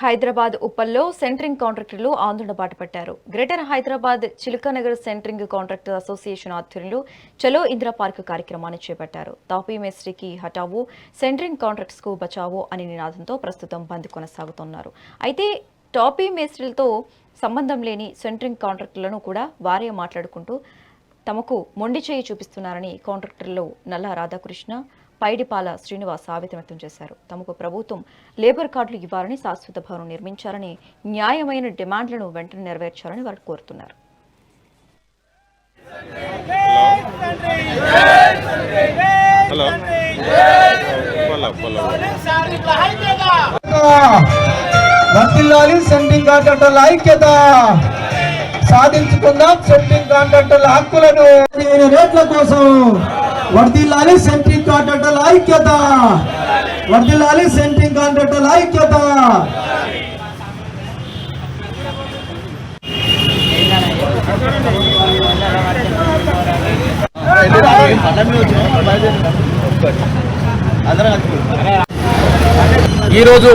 Hyderabad ఉప్పల్లో centring కాంట్రాక్టర్లు ఆందోళన బాటపట్టారు. Greater Hyderabad Chilakanagar centring contractor association ఆధ్వర్యంలో చలో ఇందిరా పార్క్ కార్యక్రమాన్ని చేపట్టారు. తాపీ మేస్త్రికి హటావో, సెంట్రింగ్ కాంట్రాక్ట్స్ కు బచావో అనే నినాదంతో ప్రస్తుతం బంద్ కొనసాగుతున్నారు. అయితే టాపీ మేస్త్రీలతో సంబంధం లేని సెంట్రింగ్ కాంట్రాక్టర్లను కూడా వారే మాట్లాడుకుంటూ తమకు మొండి చేయి చూపిస్తున్నారని కాంట్రాక్టర్లు నల్ల రాధాకృష్ణ, పైడిపాల శ్రీనివాస్ ఆవేదన వ్యక్తం చేశారు. తమకు ప్రభుత్వం లేబర్ కార్డులు ఇవ్వాలని, శాశ్వత భవనం నిర్మించాలని, న్యాయమైన డిమాండ్లను వెంటనే నెరవేర్చాలని వారు కోరుతున్నారు. సాధించుకుందాం సెంట్రింగ్ కాంట్రాక్టర్ల హక్కులను. రేట్ల కోసం వర్ధిల్లాలి సెంట్రింగ్ కాంట్రాక్టర్ల ఐక్యత, వర్ధిల్లాలి సెంట్రింగ్ కాంట్రాక్టర్ల ఐక్యత. ఈరోజు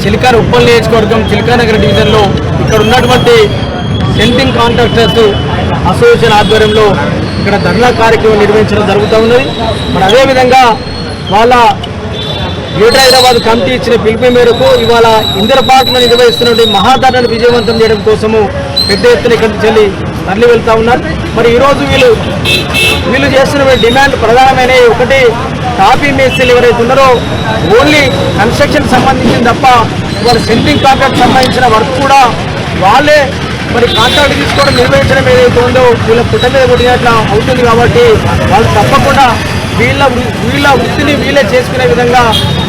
చిలకన ఉప్పల్ నియోజకవర్గం చిలకానగర్ డివిజన్లో ఇక్కడ ఉన్నటువంటి సెంట్రింగ్ కాంట్రాక్టర్స్ అసోసియేషన్ ఆధ్వర్యంలో ఇక్కడ ధర్నా కార్యక్రమం నిర్వహించడం జరుగుతూ ఉన్నది. మరి అదేవిధంగా వాళ్ళ గ్రేటర్ హైదరాబాద్ కమిటీ ఇచ్చిన పిలుపు మేరకు ఇవాళ ఇందిరా పార్క్లో నిర్వహిస్తున్నటువంటి మహాధర్నాను విజయవంతం చేయడం కోసము పెద్ద ఎత్తున ఇక్కడి నుంచి తరలి వెళ్తూ ఉన్నారు. మరి ఈరోజు వీళ్ళు చేస్తున్న డిమాండ్ ప్రధానమైన ఒకటి, టాపీ మేస్త్రీలు ఎవరైతే ఉన్నారో ఓన్లీ కన్స్ట్రక్షన్ సంబంధించింది తప్ప వారి సెంట్రింగ్ కాంట్రాక్ట్ సంబంధించిన వర్క్ కూడా వాళ్ళే మరి కాంట్రాక్ట్ తీసుకోవడం నిర్వహించడం ఏదైతే ఉందో వీళ్ళ పుట్ట మీద కొట్టినట్లా అవుతుంది. కాబట్టి వాళ్ళు తప్పకుండా వీళ్ళ వృత్తిని వీళ్ళే చేసుకునే విధంగా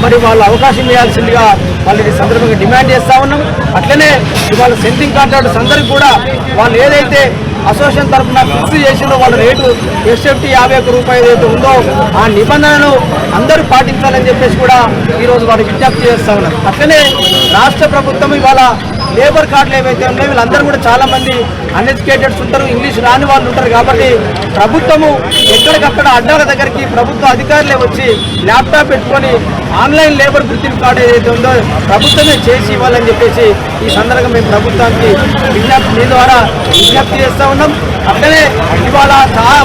మరి వాళ్ళు అవకాశం ఇవ్వాల్సిందిగా వాళ్ళని సందర్భంగా డిమాండ్ చేస్తూ ఉన్నాం. అట్లనే ఇవాళ సెంట్రింగ్ కాంట్రాక్టర్స్ అందరికీ కూడా వాళ్ళు ఏదైతే అసోసియేషన్ తరఫున ఫిక్స్ చేసిందో వాళ్ళ రేటు SFT 51 రూపాయలు ఏదైతే ఉందో ఆ నిబంధనను అందరూ పాటించాలని చెప్పేసి కూడా ఈరోజు వారు విజ్ఞప్తి చేస్తూ ఉన్నారు. అట్లనే రాష్ట్ర ప్రభుత్వం ఇవాళ లేబర్ కార్డులు ఏవైతే ఉన్నాయో వీళ్ళందరూ కూడా చాలా మంది అన్ఎడ్యుకేటెడ్స్ ఉంటారు, ఇంగ్లీష్ రాని వాళ్ళు ఉంటారు. కాబట్టి ప్రభుత్వము ఎక్కడికక్కడ అడ్డాల దగ్గరికి ప్రభుత్వ అధికారులే వచ్చి ల్యాప్టాప్ పెట్టుకొని ఆన్లైన్ లేబర్ గుర్తింపు కార్డు ఏదైతే ఉందో ప్రభుత్వమే చేసి ఇవ్వాలని చెప్పేసి ఈ సందర్భంగా మేము ప్రభుత్వానికి మీ ద్వారా విజ్ఞప్తి చేస్తూ ఉన్నాం. అట్లనే ఇవాళ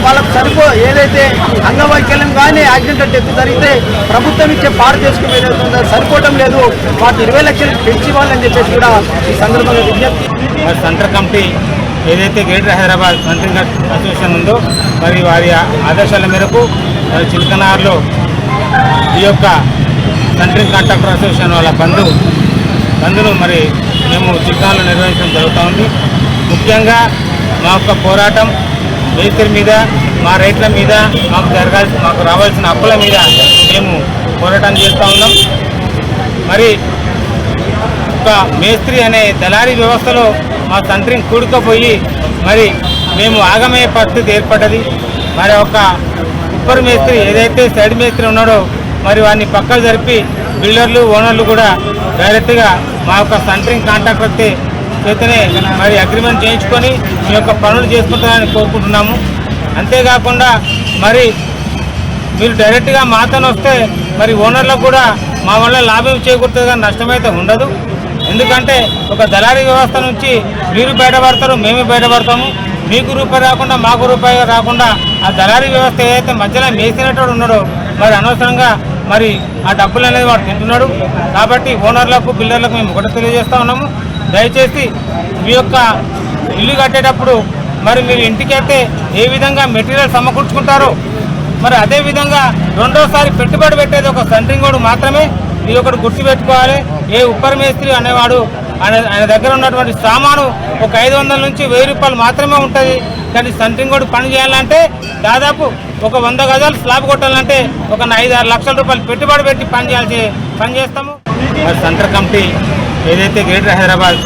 వాళ్ళకు ఏదైతే అంగవైకల్యం కానీ యాక్సిడెంట్ డెత్ జరిగితే ప్రభుత్వం ఇచ్చే పాడు చేసుకుని ఏదైతే సరిపోవడం లేదు, వాటి 20 లక్షలు పెంచి ఇవ్వాలని చెప్పేసి కూడా ఈ సందర్భంగా విజ్ఞప్తి. మరి సెంట్రల్ కమిటీ ఏదైతే గ్రేటర్ హైదరాబాద్ సెంట్రింగ్ అసోసియేషన్ ఉందో మరి వారి ఆదేశాల మేరకు మరి చిలకనార్లో ఈ యొక్క సెంట్రింగ్ కాంట్రాక్టర్ అసోసియేషన్ వాళ్ళ బంధును మరి మేము చిలకనార్లో నిర్వహించడం జరుగుతూ ఉంది. ముఖ్యంగా మా యొక్క పోరాటం మేస్త్రి మీద, మా రేట్ల మీద, మాకు రావాల్సిన హక్కుల మీద మేము పోరాటం చేస్తూ ఉన్నాం. మరి ఒక మేస్త్రి అనే దళారీ వ్యవస్థలో మా సెంట్రింగ్ కూడుకుపోయి మరి మేము ఆగమయ్యే పరిస్థితి ఏర్పడ్డది. మరి ఒక ఉప్పర్ మేస్త్రి ఏదైతే సైడ్ మేస్త్రి ఉన్నాడో మరి వారిని పక్కకు జరిపి బిల్డర్లు, ఓనర్లు కూడా డైరెక్ట్గా మా యొక్క సెంట్రింగ్ కాంట్రాక్టర్ చేతనే మరి అగ్రిమెంట్ చేయించుకొని మీ యొక్క పనులు చేసుకుంటారని కోరుకుంటున్నాము. అంతేకాకుండా మరి మీరు డైరెక్ట్గా మాతో వస్తే మరి ఓనర్లకు కూడా మా వల్ల లాభం చేకూరుతుంది కానీ నష్టమైతే ఉండదు. ఎందుకంటే ఒక దళారీ వ్యవస్థ నుంచి మీరు బయటపడతారు, మేము బయటపడతాము. మీకు రూపాయి రాకుండా మాకు రూపాయి రాకుండా ఆ దళారీ వ్యవస్థ ఏదైతే మధ్యలో మేసినట్టు ఉన్నాడో మరి అనవసరంగా మరి ఆ డబ్బులు అనేది వాడు తింటున్నాడు. కాబట్టి ఓనర్లకు, బిల్డర్లకు మేము ఒకటి తెలియజేస్తూ ఉన్నాము, దయచేసి మీ యొక్క ఇల్లు కట్టేటప్పుడు మరి మీరు ఇంటికైతే ఏ విధంగా మెటీరియల్ సమకూర్చుకుంటారో మరి అదేవిధంగా రెండోసారి పెట్టుబడి పెట్టేది ఒక సెంట్రింగ్ వాడు మాత్రమే. ఇది ఒకటి గుర్తుపెట్టుకోవాలి. ఏ ఉప్పర్ మేస్త్రి అనేవాడు ఆయన దగ్గర ఉన్నటువంటి సామాను ఒక 500 నుంచి 1000 రూపాయలు మాత్రమే ఉంటుంది. కానీ సెంట్రింగ్ వాడు పని చేయాలంటే దాదాపు ఒక 100 గజాలు స్లాబ్ కొట్టాలంటే ఒక 5-6 లక్షల రూపాయలు పెట్టుబడి పెట్టి పని చేస్తాము. మరి సెంట్రల్ కమిటీ ఏదైతే గ్రేటర్ హైదరాబాద్